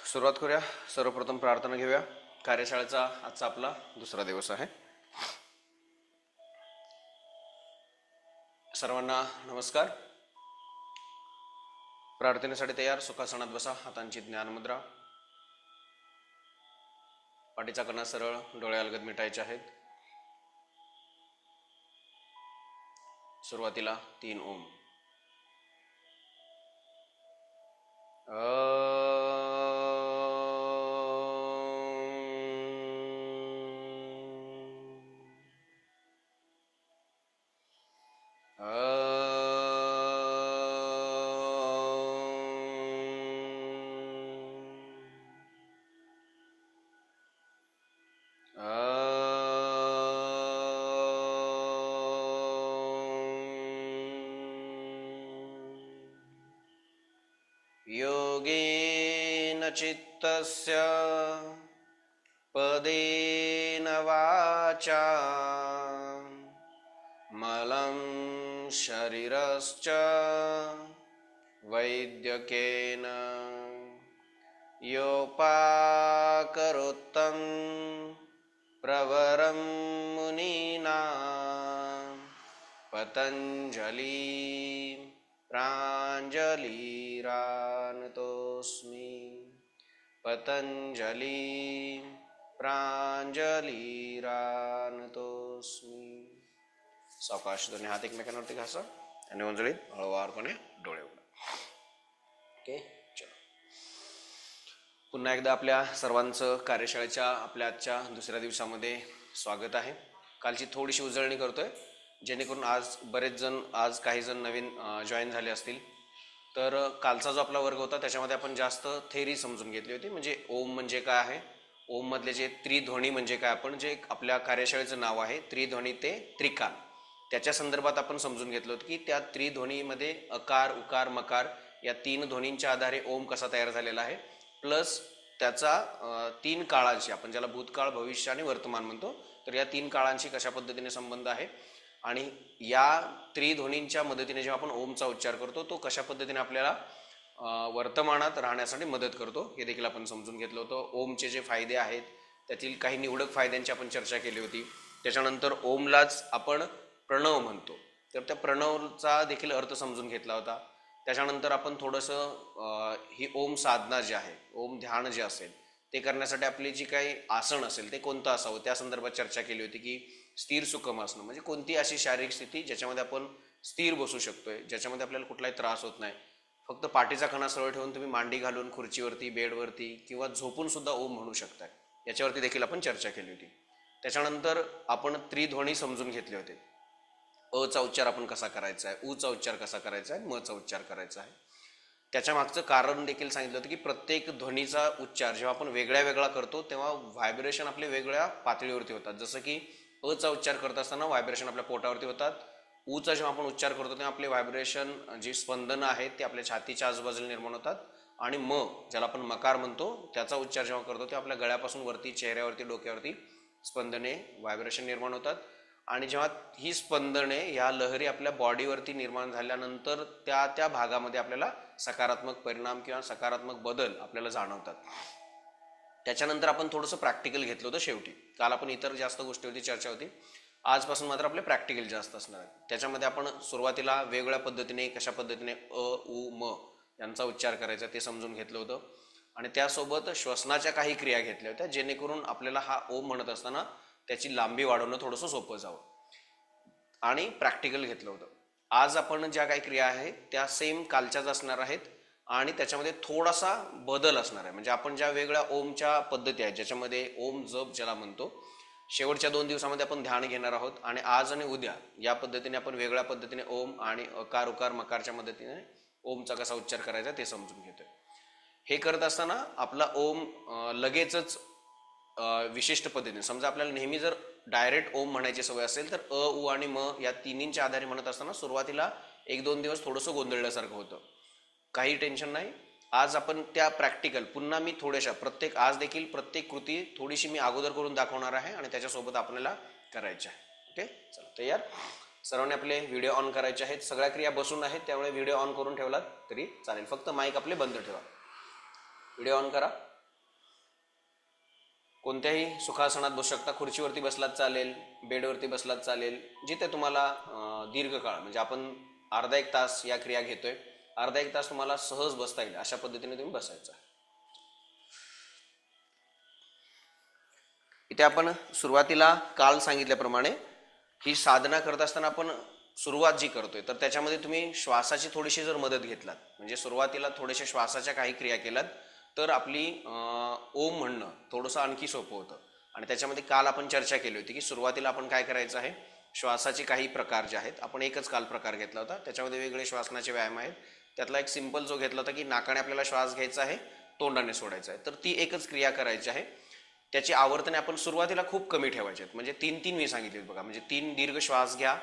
सुरुवात करूया. सर्वप्रथम प्रार्थना घेऊया. कार्यशाळेचा आजचा आपला दुसरा दिवस आहे. सर्वांना नमस्कार. प्रार्थनेसाठी तयार. सुखासनात बसा. हातांची ज्ञानमुद्रा. पाठीचा कणा सरळ, डोळे अलगद मिटायचे आहेत. सुरुवातीला 3 ओम. योगेन चित्तस्य पदेन वाचा मलं शरीरश्च वैद्यकेन योपाकरोत्तं प्रवरं मुनीनां पतञ्जलि प्राञ्जलिरानतोऽस्मि. पतञ्जलि प्राञ्जलिरानतोऽस्मि. सावकाश दोन्ही हात एकमेकांवरती घासा आणि उंजळीत हळूवारपणे डोळे उघडा. ओके, चलो. पुन्हा एकदा आपल्या सर्वांचं कार्यशाळेच्या आपल्या आजच्या दुसऱ्या दिवसामध्ये स्वागत आहे. कालची थोडीशी उजळणी करतोय जेणेकरून आज बरेच जण, आज काही जण नवीन जॉईन झाले असतील. तर कालचा जो आपला वर्ग होता त्याच्यामध्ये आपण जास्त थेरी समजून घेतली होती. म्हणजे ओम म्हणजे काय आहे, ओम मधले जे त्रिध्वनी म्हणजे काय, आपण जे आपल्या कार्यशाळेचं नाव आहे त्रिध्वनी ते त्रिकाल, त्याच्या संदर्भात आपण समजून घेतलं होतं की त्या त्रिध्वनीमध्ये अकार, उकार, मकार या 3 ध्वनींच्या आधारे ओम कसा तयार झालेला आहे, प्लस त्याचा 3 काळांशी, आपण ज्याला भूतकाळ, भविष्य आणि वर्तमान म्हणतो, तर या 3 काळांशी कशा पद्धतीने संबंध आहे आणि या त्रिध्वनींच्या मदतीने जेव्हा आपण ओमचा उच्चार करतो तो कशा पद्धतीने आपल्याला वर्तमानात राहण्यासाठी मदत करतो हे देखील आपण समजून घेतलं होतं. ओमचे जे फायदे आहेत त्यातील काही निवडक फायद्यांची आपण चर्चा केली होती. त्याच्यानंतर ओमलाच आपण प्रणव म्हणतो, तर त्या प्रणवचा देखील अर्थ समजून घेतला होता. त्याच्यानंतर आपण थोडंसं ही ओम साधना जी आहे, ओम ध्यान जे असेल ते करण्यासाठी आपली जी काही आसन असेल ते कोणतं असावं त्या संदर्भात चर्चा केली होती की स्थिर सुखम आसन म्हणजे कोणती अशी शारीरिक स्थिती ज्याच्यामध्ये आपण स्थिर बसू शकतोय, ज्याच्यामध्ये आपल्याला कुठलाही त्रास होत नाही. फक्त पाठीचा कणा सरळ ठेवून तुम्ही मांडी घालून खुर्चीवरती, बेडवरती किंवा झोपून सुद्धा ओम म्हणू शकताय, याच्यावरती देखील आपण चर्चा केली होती. त्याच्यानंतर आपण त्रिध्वनी समजून घेतले होते. अचा उच्चार आपण कसा करायचा आहे, उचा उच्चार कसा करायचा आहे, मचा उच्चार करायचा आहे. त्याच्या मागचं कारण देखील सांगितलं होतं की प्रत्येक ध्वनीचा उच्चार जेव्हा आपण वेगळ्या वेगळा करतो तेव्हा व्हायब्रेशन आपले वेगळ्या पातळीवरती होतात. जसं की अचा उच्चार करत असताना व्हायब्रेशन आपल्या पोटावरती होतात. उचा जेव्हा आपण उच्चार करतो तेव्हा आपले व्हायब्रेशन, जी स्पंदनं आहेत ते आपल्या छातीच्या आजूबाजूला निर्माण होतात. आणि म ज्याला आपण मकार म्हणतो त्याचा उच्चार जेव्हा करतो तेव्हा आपल्या गळ्यापासून वरती, चेहऱ्यावरती, डोक्यावरती स्पंदने, व्हायब्रेशन निर्माण होतात. आणि जेव्हा ही स्पंदने, ह्या लहरी आपल्या बॉडीवरती निर्माण झाल्यानंतर त्या त्या भागामध्ये आपल्याला सकारात्मक परिणाम किंवा सकारात्मक बदल आपल्याला जाणवतात. त्याच्यानंतर आपण थोडंसं प्रॅक्टिकल घेतलं होतं शेवटी. काल आपण इतर जास्त गोष्टीवरती चर्चा होती, आजपासून मात्र आपले प्रॅक्टिकल जास्त असणार आहेत. त्याच्यामध्ये आपण सुरुवातीला वेगवेगळ्या पद्धतीने कशा पद्धतीने अ, उ, म यांचा उच्चार करायचा ते समजून घेतलं होतं. आणि त्यासोबत श्वसनाच्या काही क्रिया घेतल्या होत्या जेणेकरून आपल्याला हा ओम म्हणत असताना त्याची लांबी वाढवणं थोडंसं सोपं जावं. आणि प्रॅक्टिकल घेतलं होतं. आज आपण ज्या काही क्रिया आहेत त्या सेम कालच्याच असणार आहेत आणि त्याच्यामध्ये थोडासा बदल असणार आहे. म्हणजे आपण ज्या वेगळ्या ओमच्या पद्धती आहेत ज्याच्यामध्ये ओम जप ज्याला म्हणतो, शेवटच्या 2 दिवसामध्ये आपण ध्यान घेणार आहोत आणि आज आणि उद्या या पद्धतीने आपण वेगळ्या पद्धतीने ओम आणि अकार, उकार, मकारच्या मदतीने ओमचा कसा उच्चार करायचा ते समजून घेतोय. हे करत असताना आपला ओम लगेचच विशिष्ट पद्धतीने, समजा आपल्याला नेहमी जर डायरेक्ट ओम म्हणायची सवय असेल तर अ, उ आणि म या तिन्हींच्या आधारे म्हणत असताना सुरुवातीला 1-2 दिवस थोडंसं गोंधळल्यासारखं होतं. काही टेन्शन नाही. आज आपण त्या प्रॅक्टिकल पुन्हा मी थोड्याशा प्रत्येक, आज देखील प्रत्येक कृती थोडीशी मी अगोदर करून दाखवणार आहे आणि त्याच्यासोबत आपल्याला करायच्या आहे. ओके, चला तयार. सर्वांनी आपले व्हिडिओ ऑन करायचे आहेत. सगळ्या क्रिया बसून आहेत त्यामुळे व्हिडिओ ऑन करून ठेवलात तरी चालेल, फक्त माईक आपले बंद ठेवा. व्हिडिओ ऑन करा. कोणत्याही सुखासनात बसू शकता, खुर्चीवरती बसलात चालेल, बेडवरती बसलात चालेल, जिथे तुम्हाला दीर्घ काळ म्हणजे आपण अर्धा एक तास या क्रिया घेतोय, अर्धा एक तास तुम्हाला सहज बसता येईल अशा पद्धतीने तुम्ही बसायचं. इथे आपण सुरुवातीला काल सांगितल्याप्रमाणे ही साधना करत असताना आपण सुरुवात जी करतोय तर त्याच्यामध्ये तुम्ही श्वासाची थोडीशी जर मदत घेतलात, म्हणजे सुरुवातीला थोडेसे श्वासाच्या काही क्रिया केल्यात तर आपली ओम म्हणणं थोडंसं आणखी सोपं होतं. आणि त्याच्यामध्ये काल आपण चर्चा केली होती की सुरुवातीला आपण काय करायचं आहे, श्वासाचे काही प्रकार जे आहेत, आपण एकच काल प्रकार घेतला होता, त्याच्यामध्ये वेगळे श्वासनाचे व्यायाम आहेत. त्यातला एक सिंपल जो घेतला होता की नाकाने आपल्याला श्वास घ्यायचा आहे, तोंडाने सोडायचा आहे, तर ती एकच क्रिया करायची आहे. त्याची आवर्तने आपण सुरुवातीला खूप कमी ठेवायचे आहेत, म्हणजे 3-3 मी सांगितले बघा, म्हणजे 3 दीर्घ श्वास घ्या,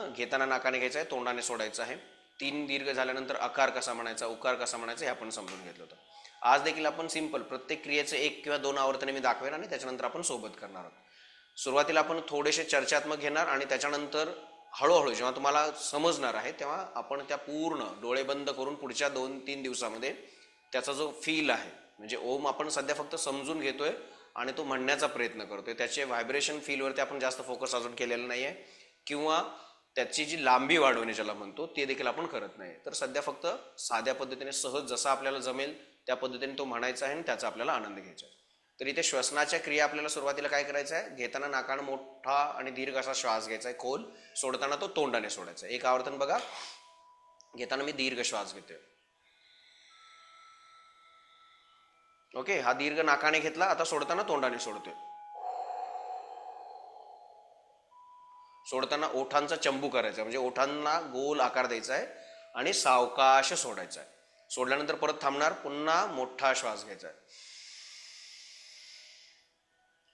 घेताना नाकाने घ्यायचा आहे, तोंडाने सोडायचं आहे. 3 दीर्घ झाल्यानंतर आकार कसा म्हणायचा, उकार कसा म्हणायचा हे आपण समजून घेतलं होतं. आज देखील आपण सिंपल प्रत्येक क्रियेचे 1 किंवा 2 आवर्तने मी दाखवेन आणि त्याच्यानंतर आपण सोबत करणार आहोत. सुरुवातीला आपण थोडेसे चर्चात्मक घेणार आणि त्याच्यानंतर हळूहळू जेव्हा तुम्हाला समजणार आहे तेव्हा आपण त्या पूर्ण डोळे बंद करून पुढच्या 2-3 दिवसामध्ये त्याचा जो फील आहे, म्हणजे ओम आपण सध्या फक्त समजून घेतोय आणि तो म्हणण्याचा प्रयत्न करतोय, त्याचे व्हायब्रेशन फीलवरती आपण जास्त फोकस अजून केलेला नाहीये, किंवा त्याची जी लांबी वाढवणे ज्याला म्हणतो ते देखील आपण करत नाही. तर सध्या फक्त साध्या पद्धतीने सहज जसा आपल्याला जमेल त्या पद्धतीने तो म्हणायचा आहे आणि त्याचा आपल्याला आनंद घ्यायचा आहे. तर इथे श्वसनाच्या क्रिया आपल्याला सुरुवातीला काय करायचं आहे, घेताना नाकानं मोठा आणि दीर्घ असा श्वास घ्यायचा आहे खोल, सोडताना तो तोंडाने सोडायचा आहे. एक आवर्तन बघा, घेताना मी दीर्घ श्वास घेतोय, ओके, हा दीर्घ नाकाने घेतला, आता सोडताना तोंडाने सोडतोय. सोडताना ओठांचा चंबू करायचा, म्हणजे ओठांना गोल आकार द्यायचा आहे आणि सावकाश सोडायचा आहे. सोडल्यानंतर परत थांबणार, पुन्हा मोठा श्वास घ्यायचा आहे,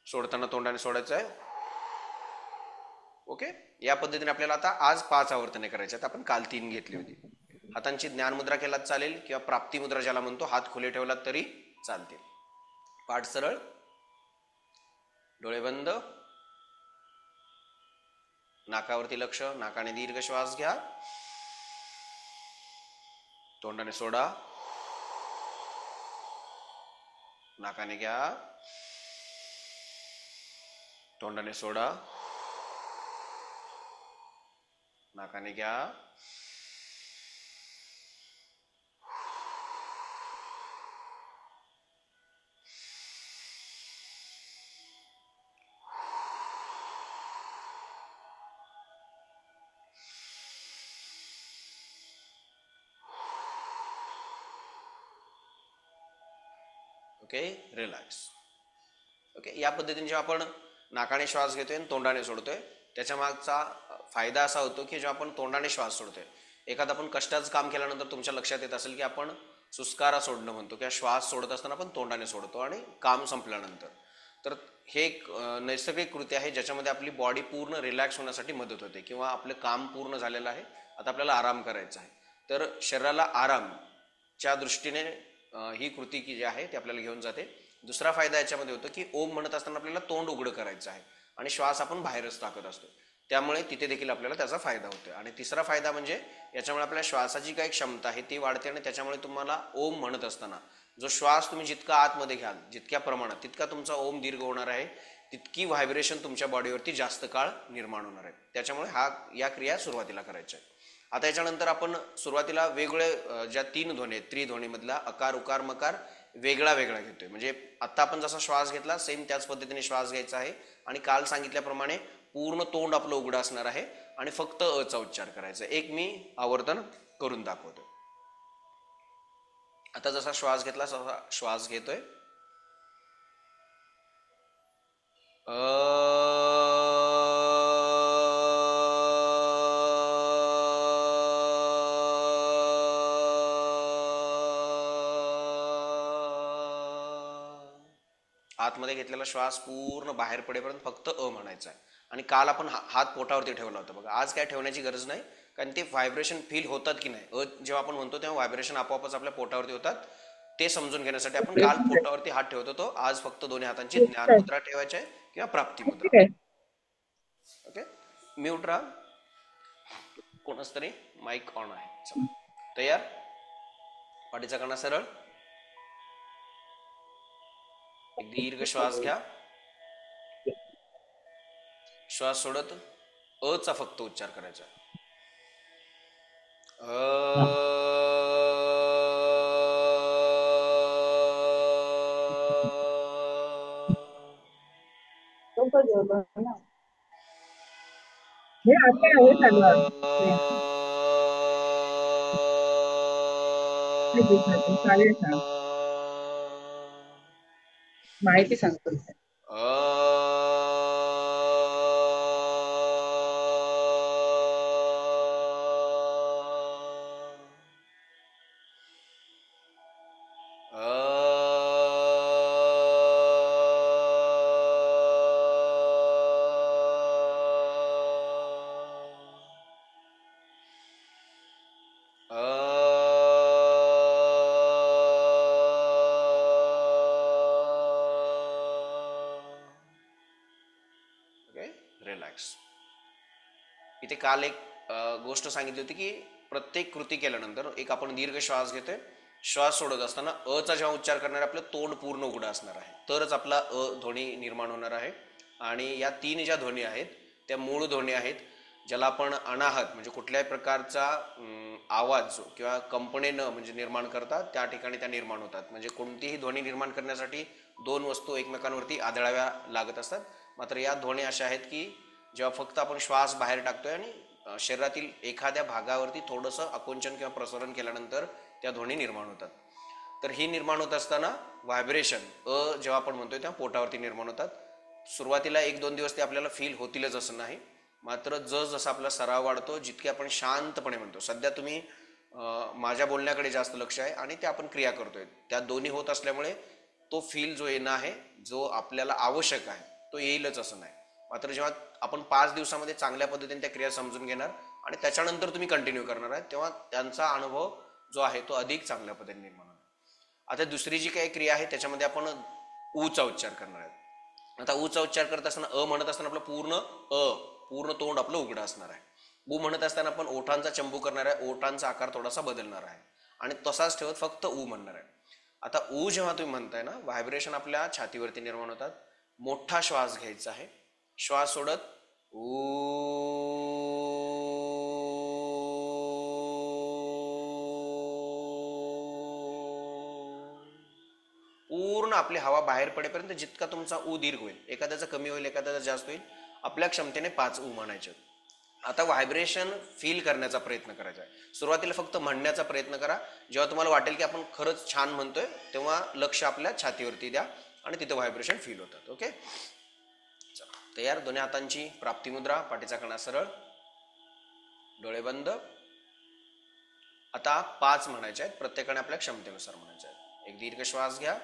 सोडताना तोंडाने सोडायचं आहे. ओके, या पद्धतीने आपल्याला आता आज 5 आवर्तने करायचे आहेत, आपण काल 3 घेतली होती. हातांची ज्ञान मुद्रा केलात चालेल किंवा प्राप्ती मुद्रा ज्याला म्हणतो, हात खुले ठेवलात तरी चालतील. पाठ सरळ, डोळे बंद, नाकावरती लक्ष, नाकाने दीर्घ श्वास घ्या, तोंडाने सोडा, नाकाने घ्या, तोंडाने सोडा, नाकाने घ्या, ओके, रिलॅक्स. ओके, या पद्धतीने जेव्हा आपण नाकाने श्वास घेतोय आणि तोंडाने सोडतोय, त्याच्या मागचा फायदा असा होतो की जेव्हा आपण तोंडाने श्वास सोडतोय, एखादं आपण कष्टाचं काम केल्यानंतर तुमच्या लक्षात येत असेल की आपण सुस्कारा सोडणं म्हणतो किंवा श्वास सोडत असताना आपण तोंडाने सोडतो आणि काम संपल्यानंतर, तर हे एक नैसर्गिक कृती आहे ज्याच्यामध्ये आपली बॉडी पूर्ण रिलॅक्स होण्यासाठी मदत होते, किंवा आपलं काम पूर्ण झालेलं आहे, आता आपल्याला आराम करायचा आहे, तर शरीराला आरामच्या दृष्टीने ही कृती की जी आहे ती आपल्याला घेऊन जाते. दुसरा फायदा याच्यामध्ये होतो की ओम म्हणत असताना आपल्याला तोंड उघडं करायचं आहे आणि श्वास आपण बाहेरच टाकत असतो, त्यामुळे तिथे देखील आपल्याला त्याचा फायदा होतो. आणि तिसरा फायदा म्हणजे याच्यामुळे आपल्या श्वासाची काही क्षमता आहे ती वाढते, आणि त्याच्यामुळे तुम्हाला ओम म्हणत असताना जो श्वास तुम्ही जितका आतमध्ये घ्याल, जितक्या प्रमाणात, तितका तुमचा ओम दीर्घ होणार आहे, तितकी व्हायब्रेशन तुमच्या बॉडीवरती जास्त काळ निर्माण होणार आहे. त्याच्यामुळे या क्रिया सुरुवातीला करायच्या आहेत. आता याच्यानंतर आपण सुरुवातीला वेगवेगळे ज्या 3 ध्वनी आहेत, त्रिध्वनी मधला अकार, उकार, मकार वेगळा वेगळा घेतोय, म्हणजे आता आपण जसा श्वास घेतला सेम त्याच पद्धतीने श्वास घ्यायचा आहे, आणि काल सांगितल्याप्रमाणे पूर्ण तोंड आपलं उघडं असणार आहे आणि फक्त अचा उच्चार करायचा. एक मी आवर्तन करून दाखवतो. आता जसा श्वास घेतला तसा श्वास घेतोय, आतमध्ये घेतलेला श्वास पूर्ण बाहेर पडेपर्यंत फक्त म्हणायचा आहे. आणि काल आपण हात पोटावरती ठेवला होता बघा, आज काय ठेवण्याची गरज नाही, कारण ते व्हायब्रेशन फील होतात की नाही, जेव्हा आपण म्हणतो तेव्हा व्हायब्रेशन आपोआपच आपल्या पोटावरती होतात, ते समजून घेण्यासाठी आपण काल पोटावरती हात ठेवत होतो, आज फक्त दोन्ही हातांची ज्ञान मुद्रा ठेवायची आहे किंवा प्राप्ती मुद्रा. ओके, म्यूट राहा, कोणच तरी माईक ऑन आहे. तयार, पाठीचा कणा सरळ, एक दीर्घ श्वास घ्या. श्वास सोडत अ चा फक्त उच्चार करायचा. लवकर जेवलो ना. हे आता हे चालू आहे. हे दिसत चालेल सांग. माहिती सांगतो. रिलॅक्स. इथे काल एक गोष्ट सांगितली होती की प्रत्येक कृती केल्यानंतर एक आपण दीर्घ श्वास घेतोय. श्वास सोडत असताना अ चा जेव्हा उच्चार करणार आपलं तोंड पूर्ण उघडं असणार आहे, तरच आपला ध्वनी निर्माण होणार आहे. आणि या तीन ज्या ध्वनी आहेत त्या मूळ ध्वनी आहेत, ज्याला आपण अनाहत म्हणजे कुठल्याही प्रकारचा आवाज किंवा कंपने न म्हणजे निर्माण करता त्या ठिकाणी त्या निर्माण होतात. म्हणजे कोणतीही ध्वनी निर्माण करण्यासाठी दोन वस्तू एकमेकांवरती आदळाव्या लागत असतात. मात्र या ध्वनी अशा आहेत की जेव्हा फक्त आपण श्वास बाहेर टाकतोय आणि शरीरातील एखाद्या भागावरती थोडंसं आकुंचन किंवा प्रसरण केल्यानंतर त्या ध्वनी निर्माण होतात. तर ही निर्माण होत असताना व्हायब्रेशन जेव्हा आपण म्हणतोय तेव्हा पोटावरती निर्माण होतात. सुरुवातीला 1-2 दिवस ते आपल्याला फील होतीलच असं नाही. मात्र जसं आपला सराव वाढतो, जितके आपण शांतपणे म्हणतो. सध्या तुम्ही माझ्या बोलण्याकडे जास्त लक्ष आहे आणि ते आपण क्रिया करतोय, त्या दोन्ही होत असल्यामुळे तो फील जो येणं आहे, जो आपल्याला आवश्यक आहे, तो येईलच असं नाही. मात्र जेव्हा आपण 5 दिवसामध्ये चांगल्या पद्धतीने त्या क्रिया समजून घेणार आणि त्याच्यानंतर तुम्ही कंटिन्यू करणार आहे, तेव्हा त्यांचा अनुभव जो आहे तो अधिक चांगल्या पद्धतीने निर्माण होणार. आता दुसरी जी काही क्रिया आहे त्याच्यामध्ये आपण ऊचा उच्चार करणार आहे. आता ऊचा उच्चार करत असताना म्हणत असताना आपलं पूर्ण तोंड आपलं उघडं असणार आहे. ऊ म्हणत असताना आपण ओठांचा चंबू करणार आहे, ओठांचा आकार थोडासा बदलणार आहे आणि तसाच ठेवत फक्त ऊ म्हणणार आहे. आता ऊ जेव्हा तुम्ही म्हणताय ना, व्हायब्रेशन आपल्या छातीवरती निर्माण होतात. मोठा श्वास घ्यायचा आहे. श्वास सोडत ऊ पूर्ण आपली हवा बाहेर पडेपर्यंत जितका तुमचा ऊ दीर्घ होईल, एखाद्याचा कमी होईल, एखाद्याचा जास्त होईल, आपल्या क्षमतेने 5 ऊ म्हणायचे. आता व्हायब्रेशन फील करण्याचा प्रयत्न करायचा आहे. सुरुवातीला फक्त म्हणण्याचा प्रयत्न करा. जेव्हा तुम्हाला वाटेल की आपण खरंच छान म्हणतोय, तेव्हा लक्ष आपल्या छातीवरती द्या आणि तिथे व्हायब्रेशन फील होतात. ओके, तयार. दोन्ही हातांची प्राप्ती मुद्रा, पाठीचा कणा सरळ, डोळे बंद. आता 5 म्हणायचे आहेत, प्रत्येकाने आपल्या क्षमतेनुसार म्हणायचे आहेत. एक दीर्घ श्वास घ्या.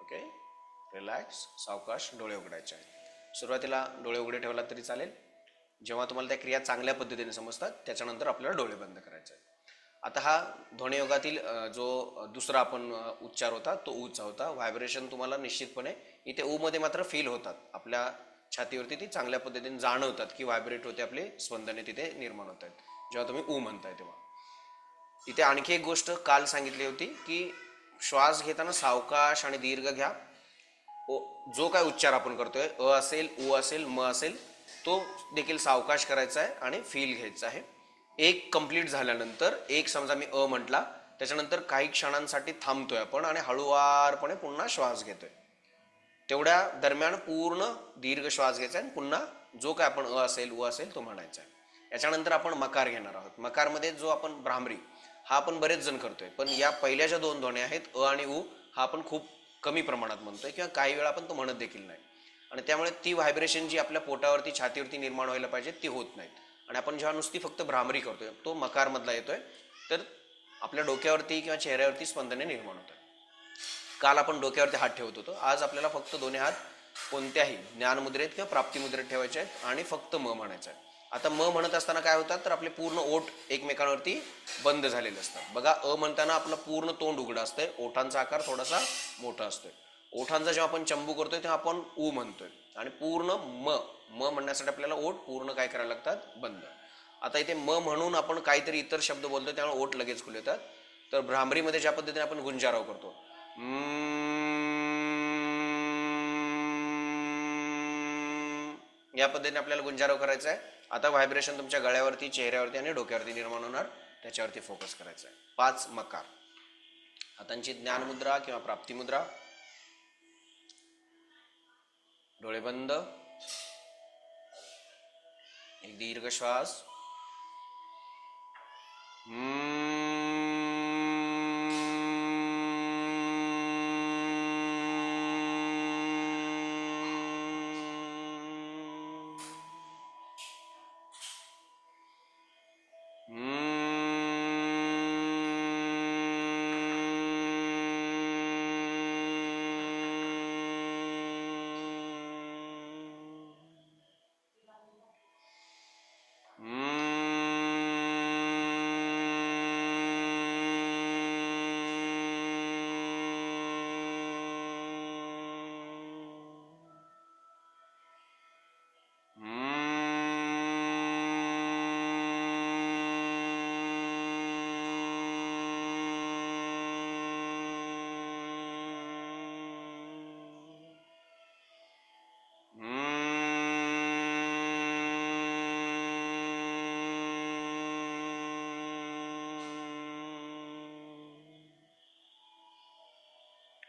Okay, relax. सावकाश डोळे उघडायचे आहेत. सुरुवातीला डोळे उघडे ठेवला तरी चालेल. जेव्हा तुम्हाला त्या क्रिया चांगल्या पद्धतीने समजतात त्याच्यानंतर आपल्याला डोळे बंद करायचे आहेत. आता हा ध्वनियोगातील जो दुसरा आपण उच्चार होता तो ऊचा होता. व्हायब्रेशन तुम्हाला निश्चितपणे इथे ऊ मध्ये मात्र फील होतात. आपल्या छातीवरती ती चांगल्या पद्धतीने जाणवतात की व्हायब्रेट होते, आपले स्पंदने तिथे निर्माण होत आहेत जेव्हा तुम्ही ऊ म्हणताय तेव्हा. इथे आणखी एक गोष्ट काल सांगितली होती की श्वास घेताना सावकाश आणि दीर्घ घ्या. जो काय उच्चार आपण करतोय, असेल, उ असेल, म असेल, तो देखील सावकाश करायचा आहे आणि फील घ्यायचा आहे. एक कंप्लीट झाल्यानंतर, एक समजा मी म्हटला, त्याच्यानंतर काही क्षणांसाठी थांबतोय आपण आणि हळूवारपणे पुन्हा श्वास घेतोय. तेवढ्या दरम्यान पूर्ण दीर्घ श्वास घ्यायचा आणि पुन्हा जो काय आपण अ असेल उ असेल तो म्हणायचा आहे. याच्यानंतर आपण मकार घेणार आहोत. मकारमध्ये जो आपण भ्रामरी हा आपण बरेच जण करतोय, पण या पहिल्या ज्या दोन ध्वनी आहेत अ आणि उ हा आपण खूप कमी प्रमाणात म्हणतोय किंवा काही वेळा आपण तो म्हणत देखील नाही, आणि त्यामुळे ती व्हायब्रेशन जी आपल्या पोटावरती छातीवरती निर्माण व्हायला पाहिजे ती होत नाहीत. आणि आपण जेव्हा नुसती फक्त भ्रामरी करतोय तो मकार मधला येतोय, तर आपल्या डोक्यावरती किंवा चेहऱ्यावरती स्पंदने निर्माण होतात. काल आपण डोक्यावरती हात ठेवत होतो, आज आपल्याला फक्त दोन्ही हात कोणत्याही ज्ञानमुद्रेत किंवा प्राप्तिमुद्रेत ठेवायचे आहेत आणि फक्त म म्हणायचं आहे. आता म म्हणत असताना काय होतात, तर आपले पूर्ण ओठ एकमेकांवरती बंद झालेले असतात. बघा अ म्हणताना आपलं पूर्ण तोंड उघडं असतंय, ओठांचा आकार थोडासा मोठा असतोय. ओठांचा जेव्हा आपण चंबू करतोय तेव्हा आपण उ म्हणतोय, आणि पूर्ण म म म्हणण्यासाठी आपल्याला ओठ पूर्ण काय करायला लागतात, बंद. आता इथे म म्हणून आपण काहीतरी इतर शब्द बोलतोय त्यामुळे ओठ लगेच खुले येतात. तर भ्रामरीमध्ये ज्या पद्धतीने आपण गुंजाराव करतो, या पद्धतीने आपल्याला गुंजाराव करायचा आहे. आता व्हायब्रेशन तुमच्या गळ्यावरती, चेहऱ्यावरती आणि डोक्यावरती निर्माण होणार, त्याच्यावरती फोकस करायचा आहे. 5 मकार. हातांची ज्ञानमुद्रा किंवा प्राप्तिमुद्रा. डोळे बंद, एक दीर्घ श्वास.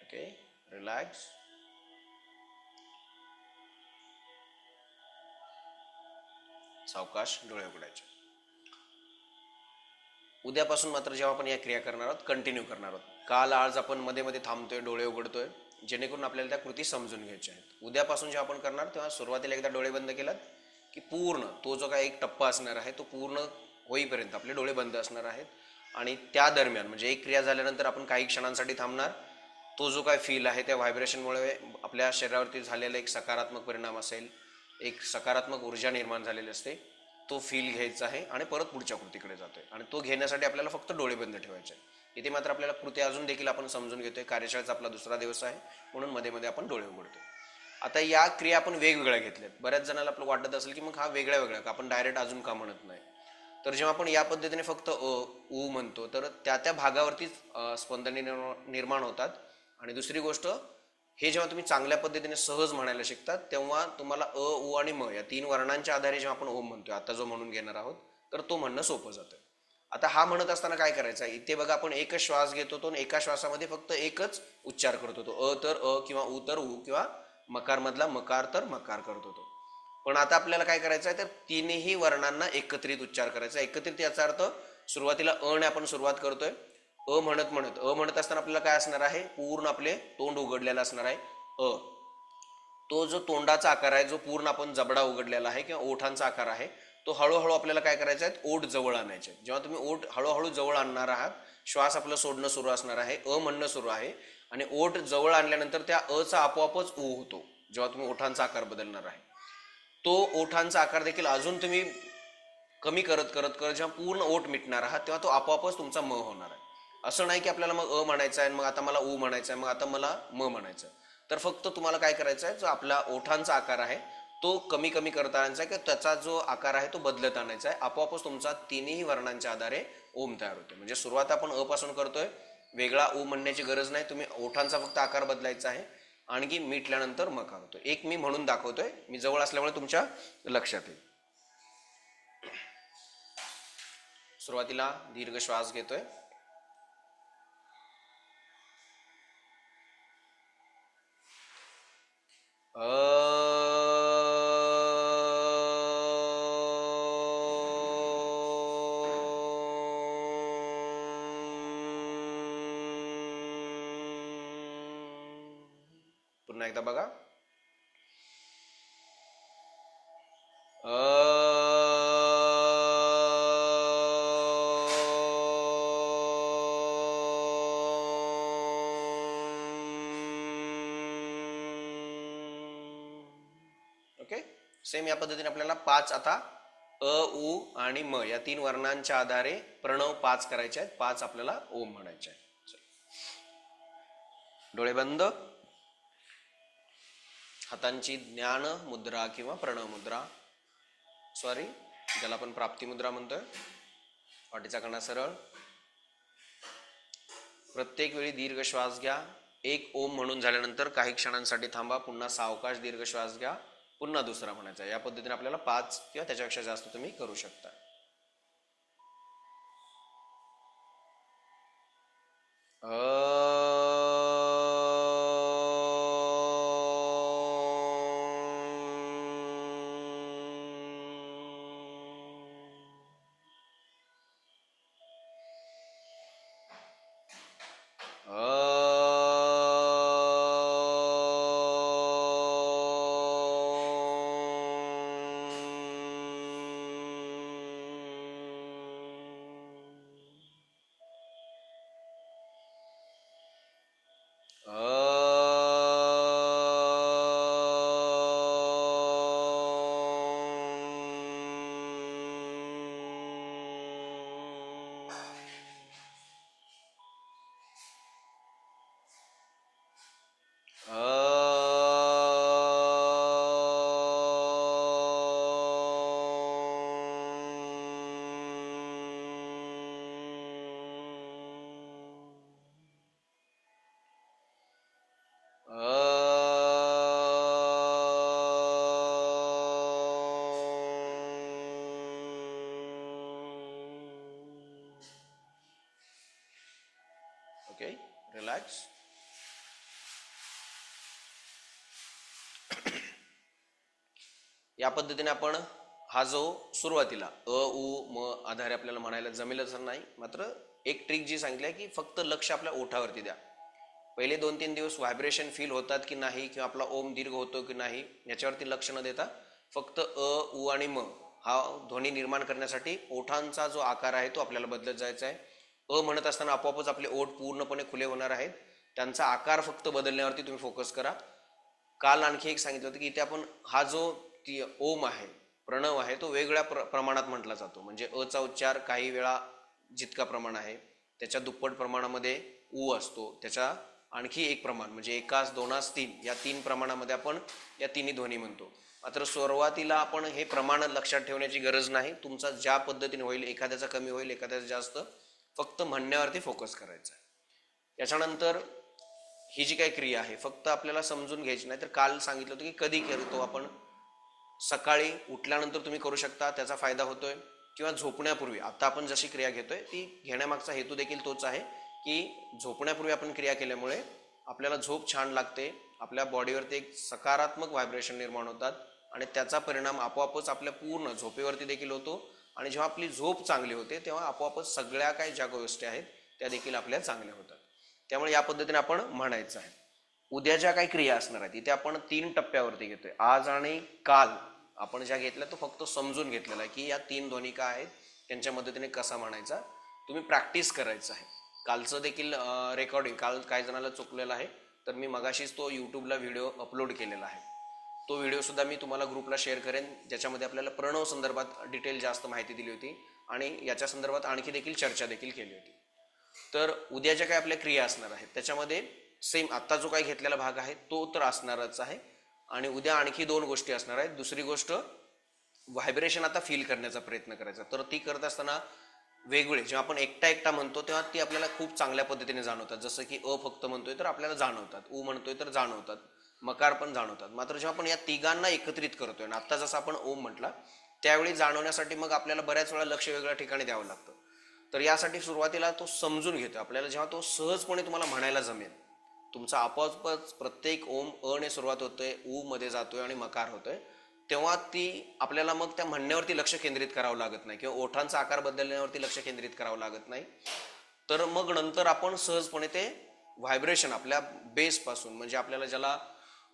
Okay, relax. सावकाश डोळे उघडायचे. उद्यापासून मात्र जेव्हा आपण या क्रिया करणार आहोत कंटिन्यू करणार आहोत. काल आज आपण मध्ये मध्ये थांबतोय, डोळे उघडतोय, जेणेकरून आपल्याला त्या कृती समजून घ्यायच्या आहेत. उद्यापासून जेव्हा आपण करणार तेव्हा सुरुवातीला एकदा डोळे बंद केलात की पूर्ण तो जो काही एक टप्पा असणार आहे तो पूर्ण होईपर्यंत आपले डोळे बंद असणार आहेत. आणि त्या दरम्यान म्हणजे एक क्रिया झाल्यानंतर आपण काही क्षणांसाठी थांबणार. तो जो काय फील आहे त्या व्हायब्रेशनमुळे आपल्या शरीरावरती झालेला एक सकारात्मक परिणाम असेल, एक सकारात्मक ऊर्जा निर्माण झालेली असते, तो फील घ्यायचा आहे आणि परत पुढच्या कृतीकडे जातोय. आणि तो घेण्यासाठी आपल्याला फक्त डोळे बंद ठेवायचे. इथे मात्र आपल्याला कृती अजून देखील आपण समजून घेतोय. कार्यशाळेचा आपला दुसरा दिवस आहे म्हणून मध्ये मध्ये आपण डोळे उघडतोय. आता या क्रिया आपण वेगवेगळ्या घेतल्यात. बऱ्याच जणांना आपलं वाटत असेल की मग हा वेगळ्या वेगळ्या का आपण डायरेक्ट अजून का म्हणत नाही. तर जेव्हा आपण या पद्धतीने फक्त अ उ म्हणतो तर त्या त्या भागावरतीच स्पंदने निर्माण होतात. आणि दुसरी गोष्ट, हे जेव्हा तुम्ही चांगल्या पद्धतीने सहज म्हणायला शिकतात तेव्हा तुम्हाला अ उ आणि म या 3 वर्णांच्या आधारे जेव्हा आपण ओम म्हणतोय, आता जो म्हणून घेणार आहोत, तर तो म्हणणं सोपं जातं. आता हा म्हणत असताना काय करायचं आहे, इथे बघा आपण एकच श्वास घेतो तो, एका श्वासामध्ये फक्त एकच उच्चार करतो तो. अ तर अ किंवा उ तर उ किंवा मकार मधला मकार तर मकार करतो तो. पण आता आपल्याला काय करायचं आहे, तर तिन्ही वर्णांना एकत्रित उच्चार करायचा. एकत्रित याचा अर्थ सुरुवातीला अ ने आपण सुरुवात करतोय. अ म्हणत असताना आपल्याला काय असणार आहे, पूर्ण आपले तोंड उघडलेलं असणार आहे. अ तो जो तोंडाचा आकार आहे, जो पूर्ण आपण जबडा उघडलेला आहे किंवा ओठांचा आकार आहे, तो हळूहळू आपल्याला काय करायचा आहे, ओठ जवळ आणायचे. जेव्हा तुम्ही ओठ हळूहळू जवळ आणणार आहात, श्वास आपलं सोडणं सुरू असणार आहे, अ म्हणणं सुरू आहे, आणि ओठ जवळ आणल्यानंतर त्या अचा आपोआपच उ होतो. जेव्हा तुम्ही ओठांचा आकार बदलणार आहे, तो ओठांचा आकार देखील अजून तुम्ही कमी करत करत करत जेव्हा पूर्ण ओठ मिटणार आहात तेव्हा तो आपोआपच तुमचा म होणार आहे. असं नाही की आपल्याला मग अ म्हणायचं आहे, मग आता मला उ म्हणायचं आहे, मग आता मला म म्हणायचं आहे. तर फक्त तुम्हाला काय करायचं आहे, जो आपला ओठांचा आकार आहे तो कमी कमी करता आणायचा आहे, किंवा त्याचा जो आकार आहे तो बदलत आणायचा आहे. आपोआपच तुमचा तिन्ही वर्णांच्या आधारे ओम तयार होतो. म्हणजे सुरुवात आपण अ पासून करतोय, वेगळा उ म्हणण्याची गरज नाही, तुम्ही ओठांचा फक्त आकार बदलायचा आहे, आणखी मिटल्यानंतर मकार होतो. एक मी म्हणून दाखवतोय, मी जवळ असल्यामुळे तुमच्या लक्षात येईल. सुरुवातीला दीर्घ श्वास घेतोय. पुन्हा एकदा बघा. ओके, सेम या पद्धतीने आपल्याला 5 आता अ, उ आणि म या 3 वर्णांच्या आधारे प्रणव 5 करायचे आहेत. 5 आपल्याला ओम म्हणायचे आहेत. डोळे बंद. हातांची ज्ञान मुद्रा किंवा प्रणव मुद्रा, सॉरी ज्याला आपण प्राप्ती मुद्रा म्हणतोय. पाठीचा कणा सरळ. प्रत्येक वेळी दीर्घ श्वास घ्या. एक ओम म्हणून झाल्यानंतर काही क्षणांसाठी थांबा. पुन्हा सावकाश दीर्घ श्वास घ्या. पुन्हा दुसरा म्हणायचा. या पद्धतीने आपल्याला 5 किंवा त्याच्यापेक्षा जास्त तुम्ही करू शकता. Okay, relax. या पद्धतीने आपण हा जो सुरुवातीला अ उ म आधारे आपल्याला म्हणायला जमेलच नाही, मात्र एक ट्रिक जी सांगितली आहे की फक्त लक्ष आपल्या ओठावरती द्या. पहिले 2-3 दिवस व्हायब्रेशन फील होतात की नाही किंवा आपला ओम दीर्घ होतो की नाही याच्यावरती लक्ष न देता फक्त अ उ आणि म हा ध्वनी निर्माण करण्यासाठी ओठांचा जो आकार आहे तो आपल्याला बदलत जायचा आहे. अ म्हणत असताना आपोआपच आपले ओठ पूर्णपणे खुले होणार आहेत. त्यांचा आकार फक्त बदलण्यावरती तुम्ही फोकस करा. काल आणखी एक सांगितलं होतं की इथे आपण हा जो ओम आहे, प्रणव आहे, तो वेगळ्या प्रमाणात म्हटला जातो. म्हणजे अ चा उच्चार काही वेळा जितका प्रमाण आहे त्याच्या दुप्पट प्रमाणामध्ये उ असतो. त्याच्या आणखी एक प्रमाण म्हणजे एकास, दोनास, 3 या 3 प्रमाणामध्ये आपण या तिन्ही ध्वनी म्हणतो. मात्र सुरुवातीला आपण हे प्रमाण लक्षात ठेवण्याची गरज नाही. तुमचा ज्या पद्धतीने होईल, एखाद्याचा कमी होईल, एखाद्याचा जास्त, फक्त म्हणण्यावरती फोकस करायचा आहे. याच्यानंतर ही जी काही क्रिया आहे फक्त आपल्याला समजून घ्यायची नाही. तर काल सांगितलं होतं की कधी करतो आपण. सकाळी उठल्यानंतर तुम्ही करू शकता, त्याचा फायदा होतोय, किंवा झोपण्यापूर्वी. आता आपण जशी क्रिया घेतोय ती घेण्यामागचा हेतू देखील तोच आहे की झोपण्यापूर्वी आपण क्रिया केल्यामुळे आपल्याला झोप छान लागते. आपल्या बॉडीवरती एक सकारात्मक व्हायब्रेशन निर्माण होतात आणि त्याचा परिणाम आपोआपच आपल्या पूर्ण झोपेवरती देखील होतो. आणि जेव्हा आपली झोप चांगली होते तेव्हा आपोआपच सगळ्या काही ज्या गोष्टी आहेत त्या देखील आपल्या चांगल्या होतात. त्यामुळे या पद्धतीने आपण म्हणायचं आहे. उद्या ज्या काही क्रिया असणार आहेत तिथे आपण 3 टप्प्यावरती घेतोय. आज आणि काल आपण ज्या घेतल्या तो फक्त समजून घेतलेला आहे की या 3 ध्वनिका आहेत, त्यांच्या मदतीने कसा म्हणायचा. तुम्ही प्रॅक्टिस करायचं आहे. कालचं देखील रेकॉर्डिंग काल काही जणांना चुकलेलं आहे, तर मी मगाशीच तो यूट्यूबला व्हिडिओ अपलोड केलेला आहे. तो व्हिडिओ सुद्धा मी तुम्हाला ग्रुपला शेअर करेन, ज्याच्यामध्ये आपल्याला प्रणव संदर्भात डिटेल जास्त माहिती दिली होती आणि याच्या संदर्भात आणखी देखील चर्चा देखील केली होती. तर उद्या ज्या काही आपल्या क्रिया असणार आहेत त्याच्यामध्ये सेम आता जो काही घेतलेला भाग आहे तो तर असणारच आहे. आणि उद्या आणखी 2 गोष्टी असणार आहेत. दुसरी गोष्ट व्हायब्रेशन आता फील करण्याचा प्रयत्न करायचा. तर ती करत असताना वेगवेगळे जेव्हा आपण एकटा म्हणतो तेव्हा ती आपल्याला खूप चांगल्या पद्धतीने जाणवतात. जसं की अ फक्त म्हणतोय तर आपल्याला जाणवतात, उ म्हणतोय तर जाणवतात, मकार पण जाणवतात. मात्र जेव्हा आपण या तिघांना एकत्रित करतोय ना, आता जसं आपण ओम म्हटला त्यावेळी जाणवण्यासाठी मग आपल्याला बऱ्याच वेळा लक्ष वेगळ्या ठिकाणी द्यावं लागतं. तर यासाठी सुरुवातीला तो समजून घेतो आपल्याला. जेव्हा तो सहजपणे तुम्हाला म्हणायला जमेल तुमचा आपोआपच प्रत्येक ओम अ ने सुरुवात होते, ऊ मध्ये जातोय आणि मकार होतोय, तेव्हा ती आपल्याला मग त्या म्हणण्यावरती लक्ष केंद्रित करावं लागत नाही किंवा ओठांचा आकार बदलण्यावरती लक्ष केंद्रित करावं लागत नाही. तर मग नंतर आपण सहजपणे ते व्हायब्रेशन आपल्या बेस पासून, म्हणजे आपल्याला ज्याला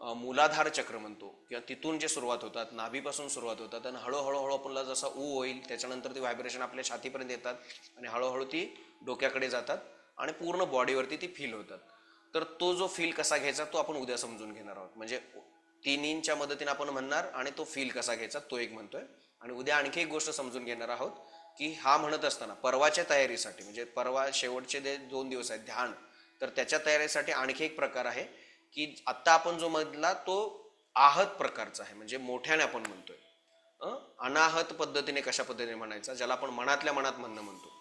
मूलाधार चक्र म्हणतो, किंवा तिथून जे सुरुवात होतात, नाभीपासून सुरुवात होतात आणि हळूहळू आपल्याला जसा ऊ होईल त्याच्यानंतर ती व्हायब्रेशन आपल्या छातीपर्यंत येतात आणि हळूहळू ती डोक्याकडे जातात आणि पूर्ण बॉडीवरती ती फील होतात. तर तो जो फील कसा घ्यायचा तो आपण उद्या समजून घेणार आहोत. म्हणजे तिन्हींच्या मदतीने आपण म्हणणार आणि तो फील कसा घ्यायचा तो एक म्हणतोय. आणि उद्या आणखी एक गोष्ट समजून घेणार आहोत की हा म्हणत असताना परवाच्या तयारीसाठी, म्हणजे परवा शेवटचे 2 दिवस आहेत ध्यान, तर त्याच्या तयारीसाठी आणखी एक प्रकार आहे की आत्ता आपण जो म्हणला तो आहत प्रकारचा आहे, म्हणजे मोठ्याने आपण म्हणतोय. अनाहत पद्धतीने कशा पद्धतीने म्हणायचा, ज्याला आपण मनातल्या मनात म्हणणं म्हणतो,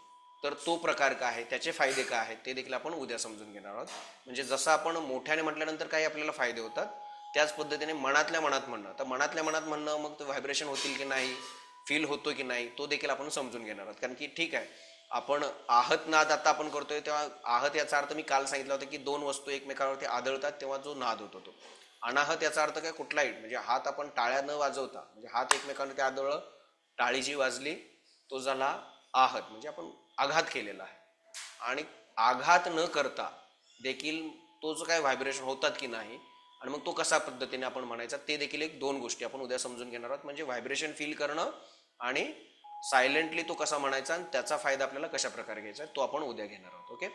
तर तो प्रकार काय आहे, त्याचे फायदे काय आहेत ते देखील आपण उद्या समजून घेणार आहोत. म्हणजे जसं आपण मोठ्याने म्हटल्यानंतर काही आपल्याला फायदे होतात, त्याच पद्धतीने मनातल्या मनात म्हणणं, तर मनातल्या मनात म्हणणं मग ते व्हायब्रेशन होतील की नाही, फील होतो की नाही, तो देखील आपण समजून घेणार आहोत. कारण की ठीक आहे, आपण आहत नाद आता आपण करतोय तेव्हा आहत याचा अर्थ मी काल सांगितलं होतं की दोन वस्तू एकमेकावरती आदळतात तेव्हा जो नाद होतो तो. अनाहत याचा अर्थ काय, कुठलाही म्हणजे हात आपण टाळ्या न वाजवता, म्हणजे हात एकमेकांवरती आदळलं, टाळी जी वाजली, तो झाला आहत, म्हणजे आपण आघात केलेला आहे. आणि आघात न करता देखील तो जो काय व्हायब्रेशन होतात की नाही, आणि मग तो कसा पद्धतीने आपण म्हणायचा, ते देखील एक 2 गोष्टी आपण उद्या समजून घेणार आहोत. म्हणजे व्हायब्रेशन फील करणं आणि सायलेंटली तो कसा म्हणायचा आणि त्याचा फायदा आपल्याला कशा प्रकारे घ्यायचा तो आपण उद्या घेणार आहोत. ओके.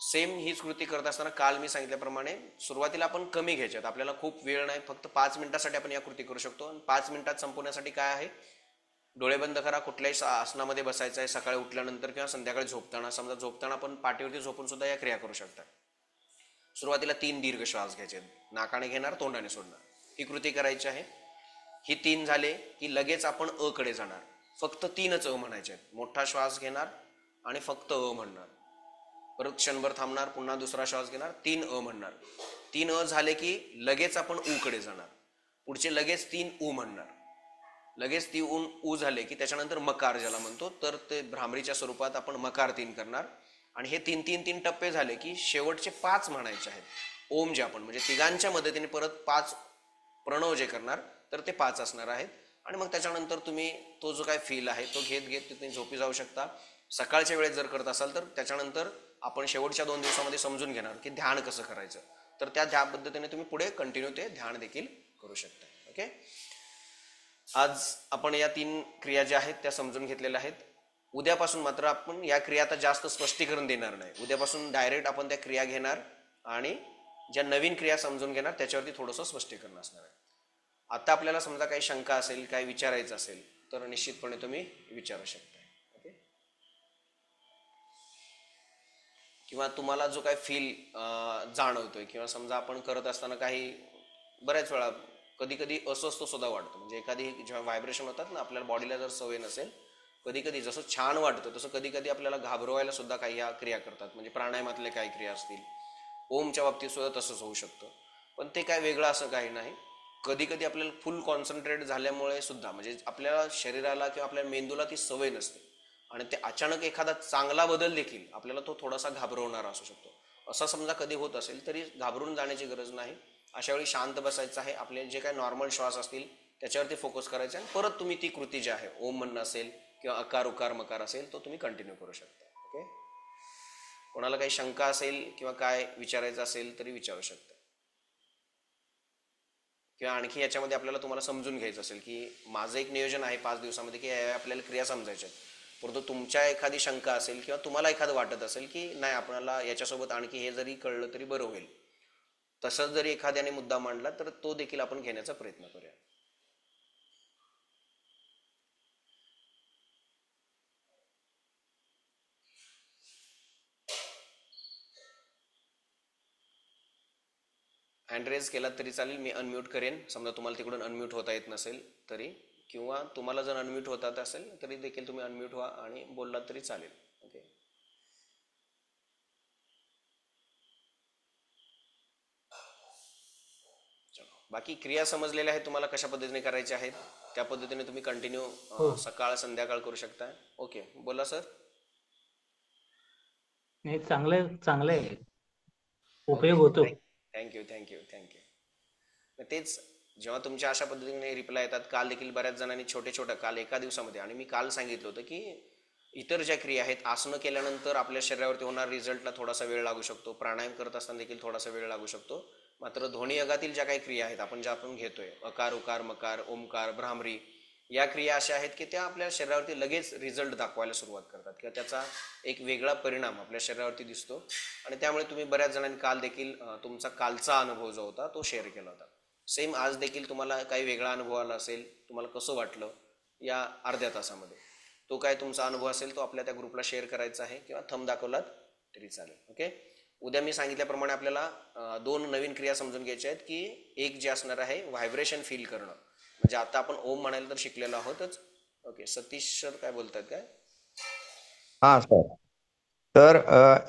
सेम हीच कृती करत असताना काल मी सांगितल्याप्रमाणे सुरुवातीला आपण कमी घ्यायच्यात, आपल्याला खूप वेळ नाही, फक्त 5 मिनिटासाठी आपण या कृती करू शकतो. आणि 5 मिनिटात संपवण्यासाठी काय आहे, डोळे बंद करा, कुठल्याही आसनामध्ये बसायचं आहे, सकाळी उठल्यानंतर किंवा संध्याकाळी झोपताना, समजा झोपताना आपण पाठीवरती झोपून सुद्धा या क्रिया करू शकता. सुरुवातीला 3 दीर्घ श्वास घ्यायचे, नाकाने घेणार, तोंडाने सोडणार, ही कृती करायची आहे. ही 3 झाले की लगेच आपण अ कडे जाणार, फक्त 3च अ म्हणायचे आहेत. मोठा श्वास घेणार आणि फक्त अ म्हणणार, परत क्षणभर थांबणार, पुन्हा दुसरा श्वास घेणार, 3 अ म्हणणार. 3 अ झाले की लगेच आपण ऊ कडे जाणार, पुढचे लगेच 3 ऊ म्हणणार, लगेच ती ऊ झाले की त्याच्यानंतर मकार ज्याला म्हणतो, तर ते भ्रामरीच्या स्वरूपात आपण मकार 3 करणार. आणि हे 3 टप्पे झाले की शेवटचे 5 म्हणायचे आहेत ओम जे आपण, म्हणजे तिघांच्या मदतीने परत 5 प्रणव जे करणार, तर ते 5 असणार आहेत. आणि मग त्याच्यानंतर तुम्ही तो जो काय फील आहे तो घेत घेत तुम्ही झोपी जाऊ शकता. सकाळच्या वेळेत जर करत असाल तर त्याच्यानंतर आपण शेवटच्या 2 दिवसामध्ये समजून घेणार की ध्यान कसं करायचं, तर त्या पद्धतीने तुम्ही पुढे कंटिन्यू ते ध्यान देखील करू शकता. ओके. आज आपण या 3 क्रिया ज्या आहेत त्या समजून घेतलेल्या आहेत. उद्यापासून मात्र आपण या क्रिया आता जास्त स्पष्टीकरण देणार नाही, उद्यापासून डायरेक्ट आपण त्या क्रिया घेणार आणि ज्या नवीन क्रिया समजून घेणार त्याच्यावरती थोडंसं स्पष्टीकरण असणार आहे. आता आपल्याला समजा काही शंका असेल, काही विचारायचं असेल तर निश्चितपणे तुम्ही विचारू शकता. ओके. किंवा तुम्हाला जो काही फील जाणवतोय, किंवा समजा आपण करत असताना काही बऱ्याच वेळा कधी कधी अस्वस्थ सुद्धा वाटतं, म्हणजे एखादी जेव्हा व्हायब्रेशन होतात ना, आपल्याला बॉडीला जर सवय नसेल, कधी कधी जसं छान वाटतं तसं कधी कधी आपल्याला घाबरवायला सुद्धा काही ह्या क्रिया करतात, म्हणजे प्राणायामातले काही क्रिया असतील, ओमच्या बाबतीत सुद्धा तसंच होऊ शकतं. पण ते काय वेगळं असं काही नाही. कधी कधी आपल्याला फुल कॉन्सन्ट्रेट झाल्यामुळे सुद्धा, म्हणजे आपल्या शरीराला किंवा आपल्या मेंदूला ती सवय नसते आणि ते अचानक एखादा चांगला बदल देखील आपल्याला तो थोडासा घाबरवणारा असू शकतो. असं समजा कधी होत असेल तरी घाबरून जाण्याची गरज नाही. अशा वेळी शांत बसायचं आहे, आपले जे काही नॉर्मल श्वास असतील त्याच्यावरती फोकस करायचा आहे, परत तुम्ही ती कृती जी आहे, ओम म्हणणं असेल किंवा अकार उकार मकार असेल, तो तुम्ही कंटिन्यू करू शकता. ओके. कोणाला काही शंका असेल किंवा काय विचारायचं असेल तरी विचारू शकता, किंवा आणखी याच्यामध्ये आपल्याला तुम्हाला समजून घ्यायचं असेल की माझं एक नियोजन आहे 5 दिवसामध्ये की आपल्याला क्रिया समजायच्या आहेत, परंतु तुमच्या एखादी शंका असेल किंवा तुम्हाला एखादं वाटत असेल की नाही आपल्याला याच्यासोबत आणखी हे जरी कळलं तरी बरं होईल, तसंच जरी एखाद्याने मुद्दा मांडला तर तो देखील आपण घेण्याचा प्रयत्न करूया. हँड रेज केला तरी चालेल, मी अनम्यूट करेन, समजा तुम्हाला तिकडून अनम्यूट होता येत नसेल तरी, किंवा तुम्हाला जर अनम्यूट होता येत असेल तरी देखील तुम्ही अनम्यूट व्हा आणि बोललात तरी चालेल. ओके. बाकी क्रिया समजलेल्या आहेत तुम्हाला कशा पद्धतीने करायच्या आहेत, त्या पद्धतीने तुम्ही कंटिन्यू हो. सकाळ संध्याकाळ करू शकता. ओके, बोला सर. नाही, चांगलं चांगलं आहे. उपयोग होतो. Thank you thank you thank you. तेच जेव्हा तुमच्या अशा पद्धतीने रिप्लाय येतात, काल देखील बऱ्याच जणांनी छोटे छोटे काल एका दिवसामध्ये, आणि मी काल सांगितलं होतं की इतर ज्या क्रिया आहेत, आसनं केल्यानंतर आपल्या शरीरावरती होणार रिझल्टला थोडासा वेळ लागू शकतो, प्राणायाम करत असताना देखील थोडासा वेळ लागू शकतो. मात्र ध्वनी योगातील ज्या काही क्रिया आहेत आपण ज्या आपण घेतोय, अकार उकार मकार ओमकार भ्रामरी, या क्रिया अशा आहेत की त्या आपल्या शरीरावरती लगेच रिझल्ट दाखवायला सुरुवात करतात किंवा त्याचा एक वेगळा परिणाम आपल्या शरीरावरती दिसतो. आणि त्यामुळे तुम्ही बऱ्याच जणांनी काल देखील तुमचा कालचा अनुभव जो होता तो शेअर केला होता. सेम आज देखील तुम्हाला काही वेगळा अनुभव आला असेल, तुम्हाला कसं वाटलं या अर्ध्या तासामध्ये, तो काय तुमचा अनुभव असेल तो आपल्या त्या ग्रुपला शेअर करायचा आहे किंवा थंब दाखवलात तरी चालेल. ओके. उद्या मी सांगितल्याप्रमाणे आपल्याला दोन नवीन क्रिया समजून घ्यायच्या आहेत की एक जे असणार आहे व्हायब्रेशन फील करणं, म्हणजे आता आपण ओम म्हणायला तर शिकलेलो आहोतच. ओके. सतीश सर काय बोलतात काय? हा सर. तर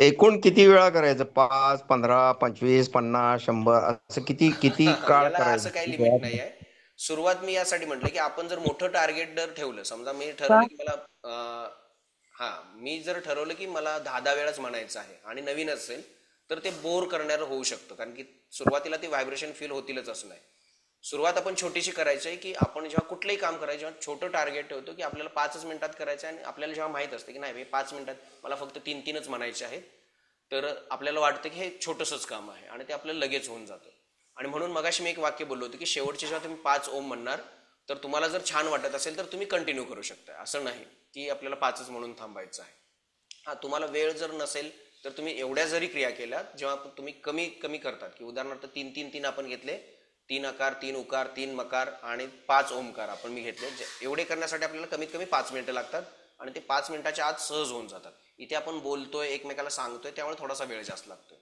एकूण किती वेळा करायचं? 5, 15, 25, 50, 100 असं किती किती काळ याला असं काही लिमिट नाही करायचं? आहे. सुरुवात मी यासाठी म्हटलं की आपण जर मोठं टार्गेट जर ठेवलं, समजा मी का? ठरवलं की मला मी जर ठरवलं की मला 10 वेळाच म्हणायचं आहे आणि नवीन असेल तर ते बोर करणारं होऊ शकतं, कारण की सुरुवातीला ते व्हायब्रेशन फील होतीलच असं नाही. सुरुवात आपण छोटीशी करायची आहे की आपण जेव्हा कुठलंही काम करायचं जेव्हा छोटं टार्गेट ठेवतो की आपल्याला 5 मिनिटात करायचं आहे, आणि आपल्याला जेव्हा माहित असतं की नाही मी 5 मिनिटात मला फक्त तीनच म्हणायचे आहेत, तर आपल्याला वाटतं की हे छोटंसंच काम आहे आणि ते आपल्याला लगेच होऊन जातं. आणि म्हणून मगाशी मी एक वाक्य बोललो होतं की शेवटचे जेव्हा तुम्ही 5 ओम म्हणणार तर तुम्हाला जर छान वाटत असेल तर तुम्ही कंटिन्यू करू शकता, असं नाही की आपल्याला 5च म्हणून थांबायचं आहे. हा, तुम्हाला वेळ जर नसेल तर तुम्ही एवढ्या जरी क्रिया केल्या, जेव्हा तुम्ही कमी कमी करतात की उदाहरणार्थ 3 आपण घेतले, 3 अकार 3 उकार 3 मकार आणि 5 ओमकार आपण मी घेतले, एवढे करण्यासाठी आपल्याला कमीत कमी 5 मिनिटं लागतात आणि ते 5 मिनिटाच्या आत सहज होऊन जातात. इथे आपण बोलतोय एकमेकाला सांगतोय त्यामुळे थोडासा वेळ जास्त लागतोय.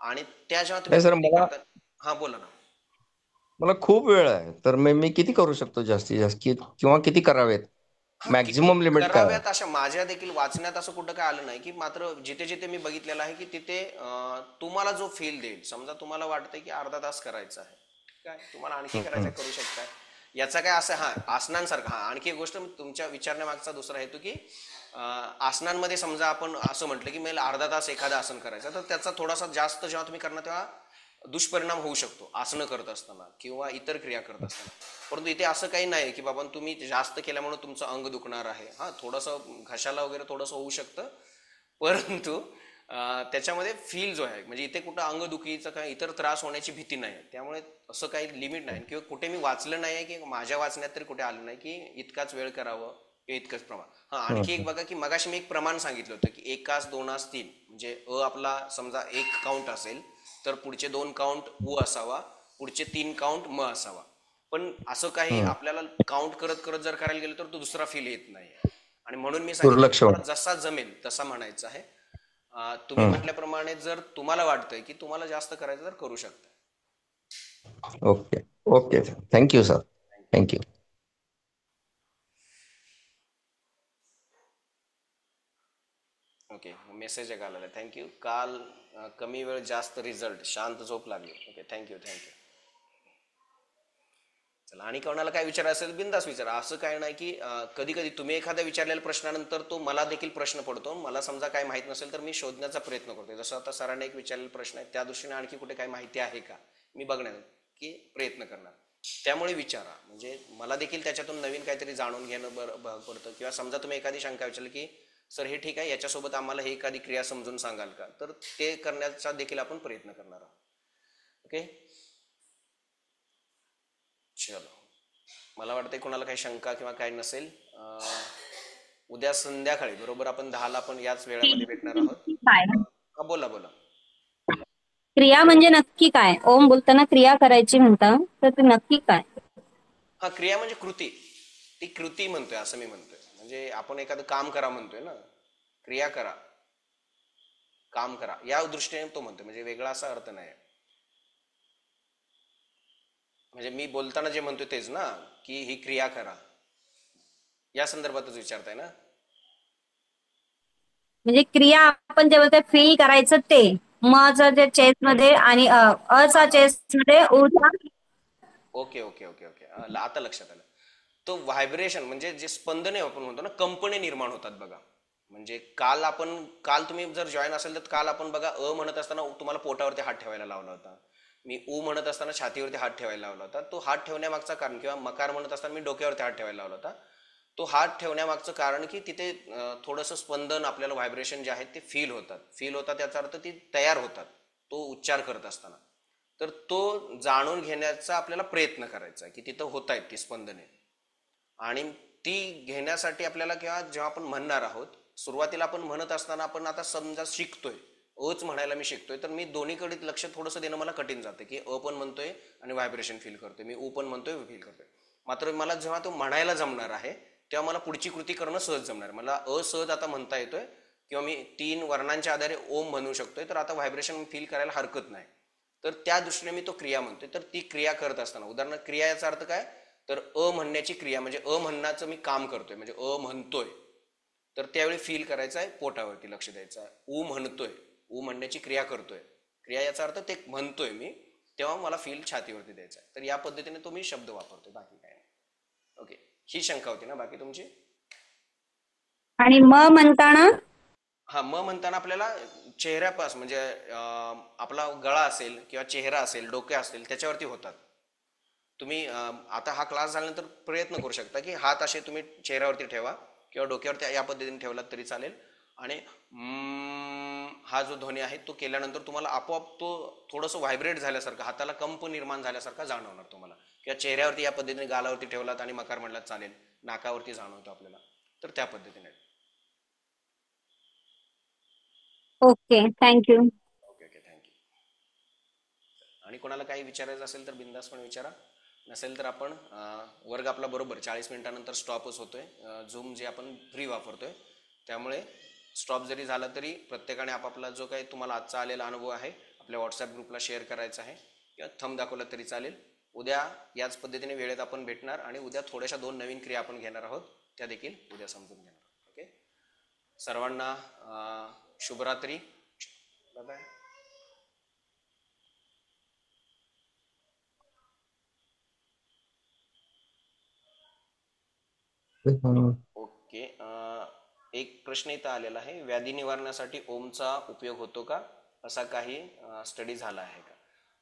आणि त्या जेव्हा तुम्ही नाही सर, कृती मला करता. हा, बोला ना. मला खूप वेळ आहे, तर मी किती करू शकतो जास्तीत जास्त किंवा किती करावेत? हा, किती मॅक्झिमम लिमिट काय आहे? कराव्यात अशा माझ्या देखील वाचण्यात असं कुठं काय आलं नाही, की मात्र जिथे जिथे मी बघितलेलं आहे की तिथे तुम्हाला जो फील देईल, समजा तुम्हाला वाटतंय की अर्धा तास करायचा आहे, काय तुम्हाला आणखी करायचं हम्म. करू शकताय. याचा काय असं हा आसनांसारखा. हा, आणखी एक गोष्ट तुमच्या विचारण्यामागचा दुसरा हेतू की आसनांमध्ये समजा आपण असं म्हटलं की मला अर्धा तास एखादं आसन करायचं, तर त्याचा थोडासा जास्त जेव्हा तुम्ही करणार तेव्हा दुष्परिणाम होऊ शकतो आसनं करत असताना किंवा इतर क्रिया करत असताना. परंतु इथे असं काही नाही की बाबा तुम्ही जास्त केल्यामुळे तुमचं अंग दुखणार आहे. हा, थोडंसं घशाला वगैरे थोडंसं होऊ शकतं, परंतु त्याच्यामध्ये फील जो आहे, म्हणजे इथे कुठं अंगदुखीचा काही इतर त्रास होण्याची भीती नाही, त्यामुळे असं काही लिमिट नाही किंवा कुठे मी वाचलं नाही आहे की माझ्या वाचण्यात तरी कुठे आलं नाही की इतकाच वेळ करावं किंवा इतकंच प्रमाण. हा, आणखी एक हम्म. बघा की मगाशी मी एक प्रमाण सांगितलं होतं की 1 आस 2 आस 3, म्हणजे आपला समजा 1 काउंट असेल तर पुढचे 2 काउंट असावा, पुढचे 3 काउंट असावा. पण असं काही हम्म. आपल्याला काउंट करत करत जर करायला गेलं तर तो दुसरा फील येत नाही. आणि म्हणून मी सांगितलं की दुर्लक्ष तुम्हाला होईल. जसा जमेल तसा म्हणायचं आहे. तुम्ही हम्म. म्हटल्याप्रमाणे जर तुम्हाला वाटतंय की तुम्हाला जास्त करायचं तर करू शकता. Okay. Okay sir, thank you sir. Thank you. Okay, message एक आलेला आहे. थँक्यू. काल कमी वेळ जास्त रिझल्ट, शांत झोप लागली. Okay, thank you. चला, आणि कोणाला काय विचार असेल बिंदास विचारा. असं काय नाही की कधी कधी तुम्ही एखाद्या विचारलेल्या प्रश्नानंतर तो मला देखील प्रश्न पडतो. मला समजा काय माहित नसेल तर मी शोधण्याचा प्रयत्न करतो. जसं आता सरांनी एक विचारलेला प्रश्न आहे, त्या दृष्टीने आणखी कुठे काय माहिती आहे का मी बघण्याचा की प्रयत्न करणार. त्यामुळे विचारा, म्हणजे मला देखील त्याच्यातून नवीन काहीतरी जाणून घेणं भाग पडतं. किंवा समजा तुम्ही एखादी शंका विचारली की सर हे ठीक आहे, याच्यासोबत आम्हाला हे एखादी क्रिया समजून सांगाल का, तर ते करण्याचा देखील आपण प्रयत्न करणार आहोत. ओके, चलो. मला वाटतंय कोणाला काही शंका किंवा काही नसेल. उद्या संध्याकाळी बरोबर आपण 10ला आपण याच वेळामध्ये भेटणार आहोत. काय हा, बोला बोला. क्रिया म्हणजे नक्की काय? ओम बोलताना क्रिया करायची म्हणता, तर ते नक्की काय? हा, क्रिया म्हणजे कृती. ती कृती म्हणतोय असं मी म्हणतोय, म्हणजे आपण एखादं काम करा म्हणतोय ना, क्रिया करा, काम करा, या दृष्टीने तो म्हणतोय, म्हणजे वेगळा असा अर्थ नाही. म्हणजे मी बोलताना जे म्हणतोय तेच ना, की ही क्रिया करा, या संदर्भातच विचारताय ना. म्हणजे क्रिया आपण जे बोलतोय फील करायचं ते मचं जे चेस्ट मध्ये आणि हा अचा हा, चेस्ट मध्ये ऊचा. ओके ओके ओके ओके, आता लक्षात आलं. तो व्हायब्रेशन म्हणजे जे स्पंदने आपण म्हणतो ना, कंपने निर्माण होतात बघा. म्हणजे काल तुम्ही जर जॉईन असेल तर काल आपण बघा म्हणत असताना तुम्हाला पोटावरती हात ठेवायला लावला होता. मी म्हणत असताना छातीवरती हात ठेवायला लावला होता. तो हात ठेवण्यामागचा कारण, किंवा मकार म्हणत असताना मी डोक्यावरती हात ठेवायला लावला होता. तो हात ठेवण्यामागचं कारण की तिथे थोडंसं स्पंदन, आपल्याला व्हायब्रेशन जे आहेत ते फील होतात याचा अर्थ ती तयार होतात तो उच्चार करत असताना. तर तो जाणून घेण्याचा आपल्याला प्रयत्न करायचा की तिथं होत आहेत ती स्पंदने, आणि ती घेण्यासाठी आपल्याला, किंवा जेव्हा आपण म्हणणार आहोत, सुरुवातीला आपण म्हणत असताना आपण आता समजा शिकतोय, अच म्हणायला मी शिकतोय, तर मी दोन्हीकडे लक्ष थोडंसं देणं मला कठीण जातं की पण म्हणतोय आणि व्हायब्रेशन फील करतोय, मी पण म्हणतोय फील करतोय. मात्र मला जेव्हा तो म्हणायला जमणार आहे तेव्हा मला पुढची कृती करणं सहज जमणार. मला सहज आता म्हणता येतोय, किंवा मी 3 वर्णांच्या आधारे ओम म्हणू शकतोय, तर आता व्हायब्रेशन फील करायला हरकत नाही. तर त्या दृष्टीने मी तो क्रिया म्हणतोय. तर ती क्रिया करत असताना, उदाहरणार्थ क्रिया याचा अर्थ काय, तर म्हणण्याची क्रिया म्हणजे म्हणण्याचं मी काम करतोय, म्हणजे म्हणतोय, तर त्यावेळी फील करायचं आहे, पोटावरती लक्ष द्यायचं आहे. म्हणतोय, म्हणण्याची क्रिया करतोय, क्रिया याचा अर्थ ते म्हणतोय मी, तेव्हा मला फील छातीवरती द्यायचा आहे. तर या पद्धतीने तो मी शब्द वापरतोय, बाकी काय नाही. ओके, ही शंका होती ना बाकी तुमची? आणि म्हणताना हा, म्हणताना आपल्याला चेहऱ्यापास, म्हणजे आपला गळा असेल किंवा चेहरा असेल, डोके असेल, त्याच्यावरती होतात. तुम्ही आता हा क्लास झाल्यानंतर प्रयत्न करू शकता की हात असे तुम्ही चेहऱ्यावरती ठेवा किंवा डोक्यावरती या पद्धतीने ठेवलात तरी चालेल, आणि हा जो ध्वनी आहे तो केल्यानंतर तुम्हाला आपोआप तो थोडंसं व्हायब्रेट झाल्यासारखं, हाताला कंप निर्माण झाल्यासारखा जाणवणार तुम्हाला. किंवा चेहऱ्यावरती या पद्धतीने गालावरती ठेवलात आणि मकार म्हणलात चालेल, नाकावरती जाणवतो आपल्याला, तर त्या पद्धतीने. Okay, thank you. Okay okay, thank you. आणि कोणाला काही विचारायचं असेल तर बिंदास पण विचारा, नसेल तर आपण वर्ग आपला बरोबर 40 मिनिटानंतर स्टॉपच होतोय. झूम जे आपण फ्री वापरतोय, त्यामुळे स्टॉप जरी झाला तरी प्रत्येकाने आपापला जो काही तुम्हाला आजचा आलेला अनुभव आहे आपल्या व्हॉट्सअप ग्रुपला शेअर करायचा आहे, किंवा थंब दाखवला तरी चालेल. उद्या याच पद्धतीने वेळेत आपण भेटणार, आणि उद्या थोड्याशा 2 नवीन क्रिया आपण घेणार आहोत, त्या देखील उद्या समजून घेणार आहोत. ओके, सर्वांना शुभरात्री. Bye bye. ओके, एक प्रश्न इथं आलेला आहे, व्याधी निवारणासाठी ओमचा उपयोग होतो का, असा काही स्टडी झाला आहे का?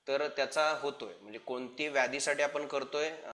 तर त्याचा होतोय, म्हणजे कोणती व्याधीसाठी आपण करतोय